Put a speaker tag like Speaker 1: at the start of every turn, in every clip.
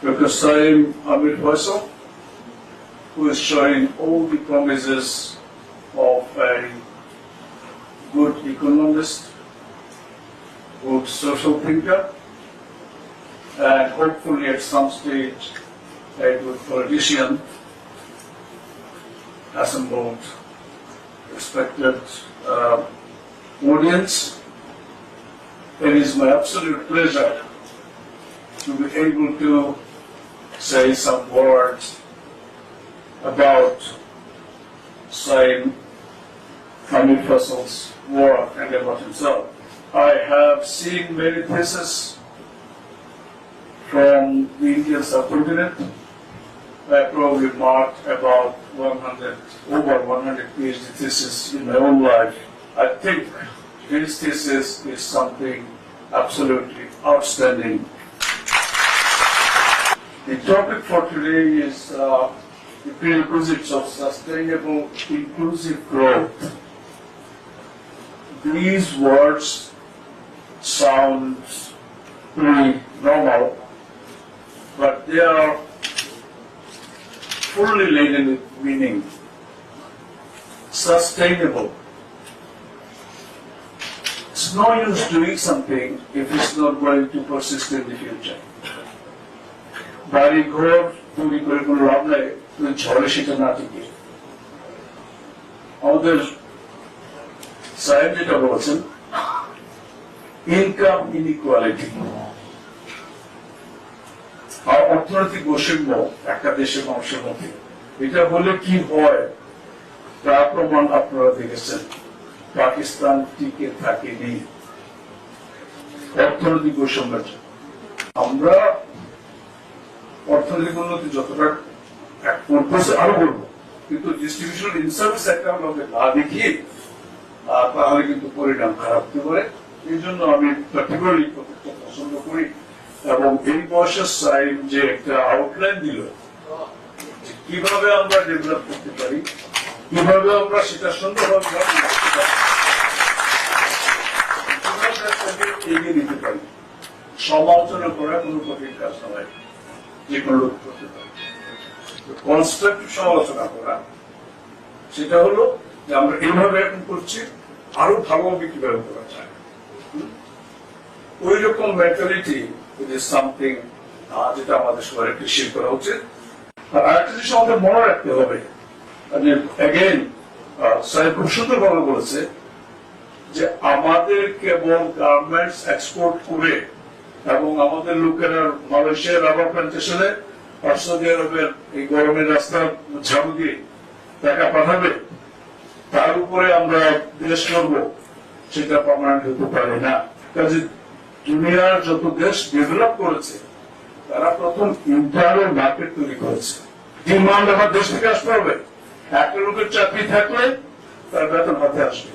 Speaker 1: Dr. Saim Amir Faisal, who is showing all the promises of a good economist, good social thinker, and hopefully at some stage a good politician, assembled respected audience. It is my absolute pleasure to be able to say some words about Saim Amir Faisal's work and about himself. I have seen many theses from the Indian subcontinent. I probably marked about over 100 PhD theses in my own life. I think his thesis is something absolutely outstanding. The topic for today is the prerequisites of sustainable inclusive growth. These words sound pretty normal, but they are fully laden with meaning. Sustainable. It's no use doing something if it's not going to persist in the future. বাড়ি ঘর তৈরি করে কোনো লাভ নাই যদি ঝড়ে সেটা না টিকে। আমাদের সাহেব যেটা বলেছেন, ইনকাম ইনইকুয়ালিটি আর অর্থনৈতিক বৈষম্য একটা দেশের মানুষের মধ্যে, এটা হলে কি হয় তার প্রমাণ আপনারা দেখেছেন। পাকিস্তান টিকে থাকেনি অর্থনৈতিক বৈষম্যের। আমরা অর্থনৈতিক উন্নতি যতটা করতেছে আরো করবো, কিন্তু ডিস্ট্রিবিউশন ইনসার্ভিস একটা আমরা না দেখিয়ে তাহলে কিন্তু পরিণাম খারাপ হতে পারে। এই জন্য আমি পার্টিকুলারলি পছন্দ করি এবং এই বয়সের সাইম যে একটা আউটলাইন দিল কিভাবে আমরা ডেভেলপ করতে পারি, কিভাবে আমরা সেটা সুন্দরভাবে এগিয়ে নিতে পারি। সমালোচনা করা কোনো কঠিন কাজ নয়, যে কোনো লোক করতে পারে। কনস্ট্রাকটিভ সমালোচনা করা সেটা হলো যে আমরা এইভাবে এখন করছি, আরো ভালোভাবে কিভাবে করা যায়। ওই রকম মেন্টালিটি ইজ সামথিং যেটা আমাদের সবার অ্যাপ্রিশিয়েট করা উচিত। আর আরেকটা জিনিস আমাদের মনে রাখতে হবে, অ্যাগেন সাহেব খুব সুন্দরভাবে বলেছে যে আমাদের কেবল গার্মেন্টস এক্সপোর্ট করে এবং আমাদের লোকেরা মালয়েশিয়ার রাবার প্ল্যান্টেশনে আর সৌদি আরবের এই গরমের রাস্তা ঝাড়ু দিয়ে টাকা পাঠাবে, তার উপরে আমরা দেশ করব, সেটা পার্মানেন্ট হতে পারে না। কাজে দুনিয়ার যত দেশ ডেভেলপ করেছে তারা প্রথম ইন্টারনাল মার্কেট তৈরি করেছে। ডিমান্ড আমার দেশ থেকে আসতে হবে। একটা লোকের চাকরি থাকলে তার বেতন হাতে আসবে,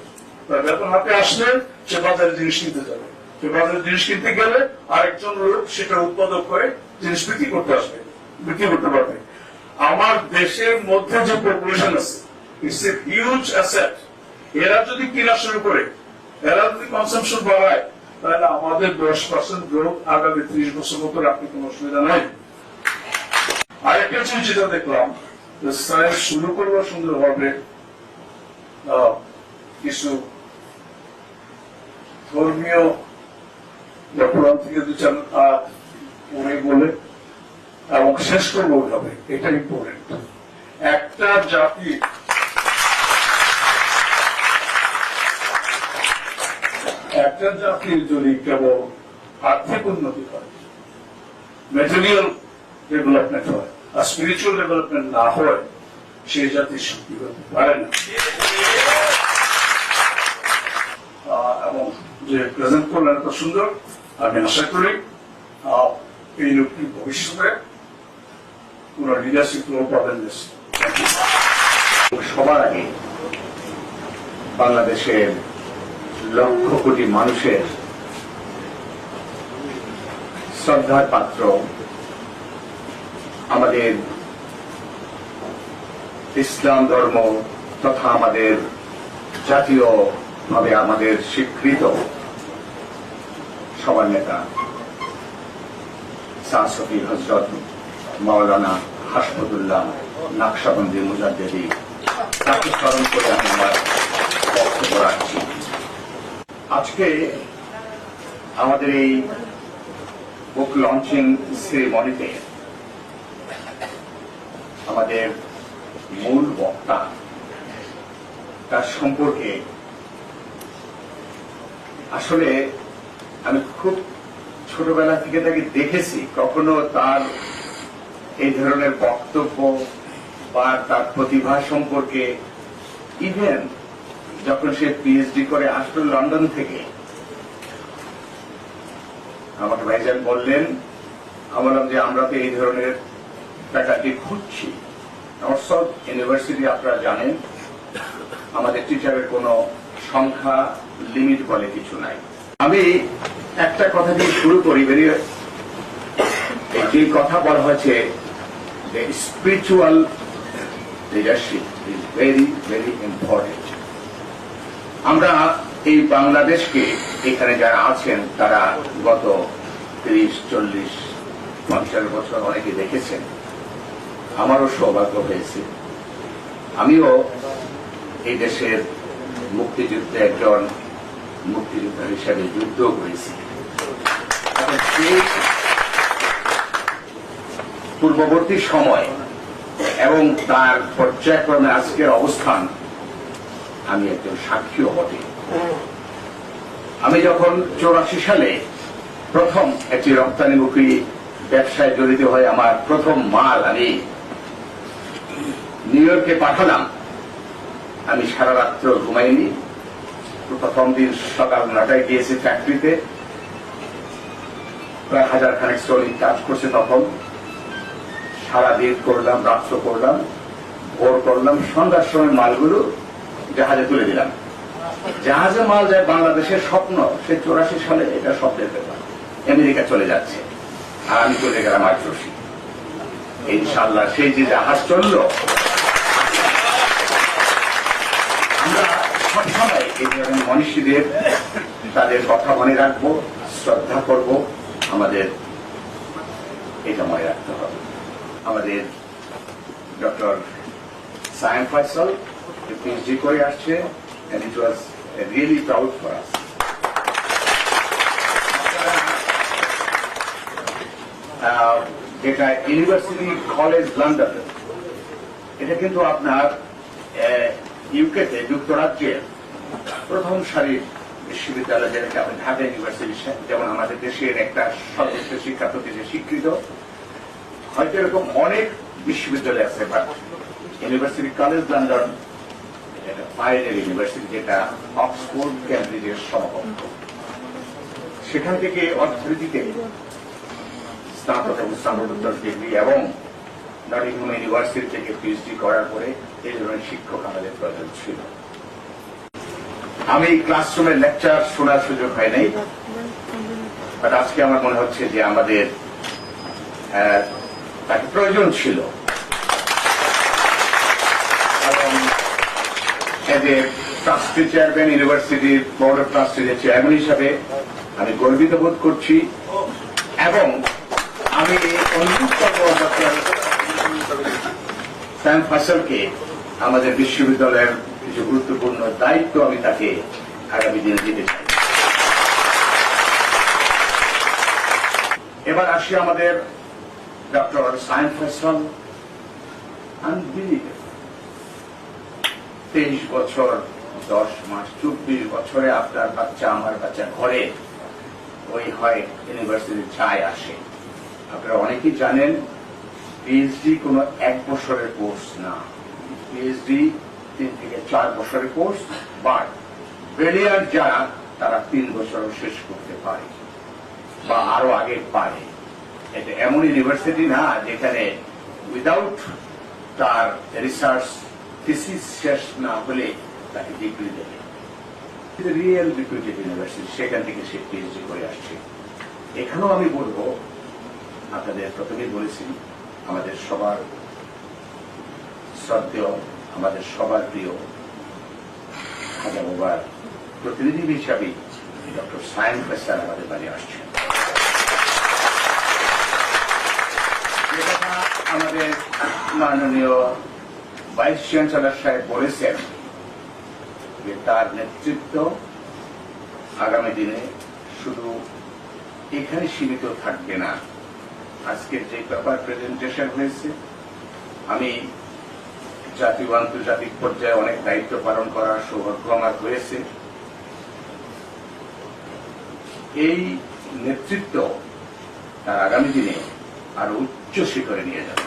Speaker 1: তার বেতন হাতে আসলে সে বাজারে জিনিস কিনতে যাবে, সে বাজারে জিনিস কিনতে গেলে আরেকজন লোক সেটা উৎপাদক হয়ে জিনিস বিক্রি করতে পারবে। আমার দেশের মধ্যে যে পপুলেশন আছে, ইটস এ হিউজ অ্যাসেট। এরা যদি কিনা শুরু করে, এরা যদি কনসাম্পশন বাড়ায়, তাহলে আমাদের 10% গ্রোথ আগামী 30 বছর মতো রাখতে কোনো অসুবিধা নাই। আরেকটা জিনিস যেটা দেখলাম, সায়েন্স শুরু করবো সুন্দরভাবে কিছু ধর্মীয় কোরআন থেকে 2-4 পড়ে বলে এবং শেষ করবো ওইভাবে। এটা ইম্পর্টেন্ট। একটা জাতির যদি কেবল আর্থিক উন্নতি হয়, ম্যাটেরিয়াল ডেভেলপমেন্ট হয়, আর স্পিরিচুয়াল ডেভেলপমেন্ট না হয়, সেই জাতির শক্তি হতে পারে না। এবং যে প্রেজেন্ট করলেন এত সুন্দর, আমি আশা করি এই লোকটি ভবিষ্যতে কোন লিডারশিপ রোল পাবেন।
Speaker 2: সবার আগে বাংলাদেশের লক্ষ কোটি মানুষের শ্রদ্ধার পাত্র আমাদের ইসলাম ধর্ম তথা আমাদের জাতীয়ভাবে আমাদের স্বীকৃত সবার নেতা শাহ শফি হযরত মাওলানা হাসমতুল্লাহ নাকশবন্দি মুজাদ্দেদি, তাকে স্মরণ করে আমি আমার বক্তব্য রাখছি। আজকে আমাদের এই বুক লঞ্চিং সেরিমনিতে আমাদের মূল বক্তা তার সম্পর্কে আসলে আমি খুব ছোটবেলা থেকে তাকে দেখেছি। কখনো তার এই ধরনের বক্তব্য বা তার প্রতিভা সম্পর্কে, ইভেন যখন সে পিএইচডি করে আসলো লন্ডন থেকে, আমাকে ভাইজান বললেন, আমি বললাম যে আমরা তো এই ধরনের ফ্যাকাল্টি খুঁজছি। নর্থ ইউনিভার্সিটি আপনারা জানেন আমাদের টিচারের কোনো সংখ্যা লিমিট বলে কিছু নাই। আমি একটা কথা দিয়ে শুরু করি, যে কথা বলা হয়েছে যে spiritual leadership is very very important. আমরা এই বাংলাদেশকে এখানে যারা আছেন তারা গত 30-40-50 বছর অনেকে দেখেছেন। আমারও সৌভাগ্য হয়েছে, আমিও এই দেশের মুক্তিযুদ্ধে একজন মুক্তিযোদ্ধা হিসেবে যুদ্ধ করেছি। পূর্ববর্তী সময় এবং তার পর্যায়ক্রমে আজকের অবস্থান আমি একজন সাক্ষীও বটে। আমি যখন 84 সালে প্রথম একটি রপ্তানিমুখী ব্যবসায় জড়িত হয়ে আমার প্রথম মাল আমি নিউ ইয়র্কে পাঠালাম, আমি সারা রাত্র ঘুমাইনি। প্রথম দিন সকাল 9টায় গিয়েছি ফ্যাক্টরিতে, প্রায় 1000 খানেক শ্রমিক কাজ করছে। তখন সারাদিন করলাম, রাত্র করলাম, ভোর করলাম, সন্ধ্যার সময় মালগুলো জাহাজে তুলে দিলাম। জাহাজে মাল যায় বাংলাদেশের স্বপ্ন, সে 84 সালে এটা স্বপ্নের ব্যাপার, আমেরিকা চলে যাচ্ছে, আর আমি চলে গেলাম আইট্রসি। ইনশাআল্লাহ সেই যে জাহাজ চললো, আমরা সবসময় এই ধরনের মনীষীদের তাদের কথা মনে রাখবো, শ্রদ্ধা করব, আমাদের এটা মনে রাখতে হবে। আমাদের ডক্টর সায়েম ফয়সাল পিএইচডি করে আসছে, and it was really proud for us. যেটা ইউনিভার্সিটি কলেজ লন্ডন, এটা কিন্তু আপনার ইউকেতে, যুক্তরাজ্যের প্রথম সারির বিশ্ববিদ্যালয়, যেটাকে আপনি ঢাকা ইউনিভার্সিটি যেমন আমাদের দেশের একটা সর্বোচ্চ শিক্ষা প্রতিষ্ঠানে স্বীকৃত। হয়তো এরকম অনেক বিশ্ববিদ্যালয় আছে, but university college London pioneer university, যেটা অক্সফোর্ড ক্যামব্রিজের সমকক্ষ। সেখান থেকে অর্থনীতিতে স্নাতক এবং স্নাতকোত্তর ডিগ্রি এবং নটিংহাম ইউনিভার্সিটি থেকে পিএইচডি করার পরে এই ধরনের শিক্ষক আমাদের প্রয়োজন ছিল। আমি ক্লাসরুমে লেকচার শোনার সুযোগ হয় নাই, বাট আজকে আমার মনে হচ্ছে যে আমাদের তাকে প্রয়োজন ছিল। এবং ট্রাস্টি চেয়ারম্যান, ইউনিভার্সিটির বোর্ড অফ ট্রাস্টির চেয়ারম্যান হিসাবে আমি গর্বিত বোধ করছি, এবং আমি অনুরোধ করব ডক্টর সায়েম ফয়সালকে আমাদের বিশ্ববিদ্যালয়ের কিছু গুরুত্বপূর্ণ দায়িত্ব আমি তাকে আগামী দিনে দিতে চাই। এবার আসি আমাদের ডক্টর সায়েম ফয়সাল। আনবিলিভেবল, 23 বছর 10 মাস, 24 বছরে আপনার বাচ্চা, আমার বাচ্চা ঘরে ওই হয় ইউনিভার্সিটির ছায় আসে। আপনারা অনেকেই জানেন পিএইচডি কোনো 1 বছরের কোর্স না, পিএইচডি 3 থেকে 4 বছরের কোর্স, বাট ব্রিলিয়ান্ট যারা তারা 3 বছরও শেষ করতে পারে বা আরো আগে পারে। এটা এমন ইউনিভার্সিটি না যেখানে উইদাউট তার রিসার্চ থিসিস শেষ না হলে তাকে ডিগ্রি দেবে। রিয়েল রিপিউটেড ইউনিভার্সিটি, সেখান থেকে সে পিএইচডি করে আসছে। এখানেও আমি বলবো, আপনাদের প্রথমেই বলেছি, আমাদের সবার শ্রদ্ধেয়, আমাদের সবার প্রিয় খাজা বাবার প্রতিনিধি হিসাবে ডক্টর সায়েম ফয়সাল আমাদের বাড়ি আসছেন। যে কথা আমাদের মাননীয় ভাইস চ্যান্সেলর সাহেব বলেছেন যে তার নেতৃত্ব আগামী দিনে শুধু এখানে সীমিত থাকবে না। আজকের যে পেপার প্রেজেন্টেশন হয়েছে, আমি জাতীয় আন্তর্জাতিক পর্যায়ে অনেক দায়িত্ব পালন করার সৌভাগ্য আমার হয়েছে। এই নেতৃত্ব তার আগামী দিনে আরো উচ্চ শিখরে নিয়ে যাবে।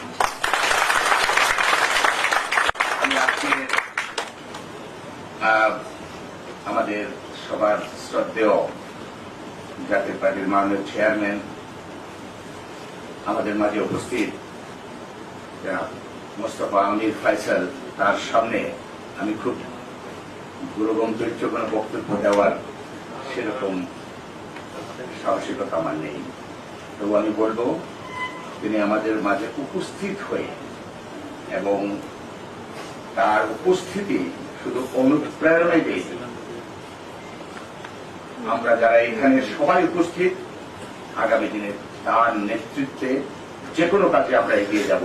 Speaker 2: আমি আজকে আমাদের সবার শ্রদ্ধেয় জাতীয় পার্টির মাননীয় চেয়ারম্যান আমাদের মাঝে উপস্থিত মোস্তফা আমির ফয়সাল, তার সামনে আমি খুব গুরুগম্ভীর্য কোনো বক্তব্য দেওয়ার সেরকম সাহসিকতা আমার নেই। তবু আমি বলবো তিনি আমাদের মাঝে উপস্থিত হয়ে এবং তার উপস্থিতি শুধু অনুপ্রেরণাই দেয়। আমরা যারা এখানে সবাই উপস্থিত, আগামী দিনে তার নেতৃত্বে যে কোনো কাজে আমরা এগিয়ে যাব।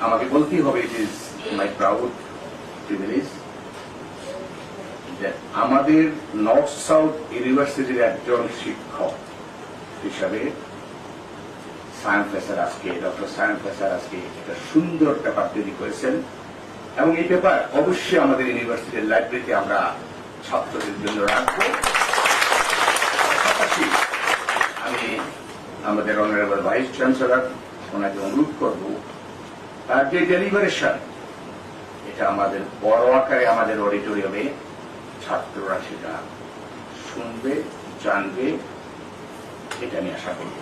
Speaker 2: আমাকে বলতেই হবে, it is my proud privilege যে আমাদের নর্থ সাউথ ইউনিভার্সিটির একজন শিক্ষক হিসাবে সায়েন্স প্রফেসর আজকে ডক্টর সায়েন্স প্রফেসর আজকে একটা সুন্দর পেপার তৈরি করেছেন এবং এই পেপার অবশ্যই আমাদের ইউনিভার্সিটির লাইব্রেরিতে আমরা ছাত্রদের জন্য রাখবো। পাশাপাশি আমি আমাদের অনারেবল ভাইস চ্যান্সেলর ওনাকে অনুরোধ করব, তার যে ডেলিভারেশন এটা আমাদের বড় আকারে আমাদের অডিটোরিয়ামে ছাত্ররা সেটা শুনবে, জানবে, এটা আমি আশা করব।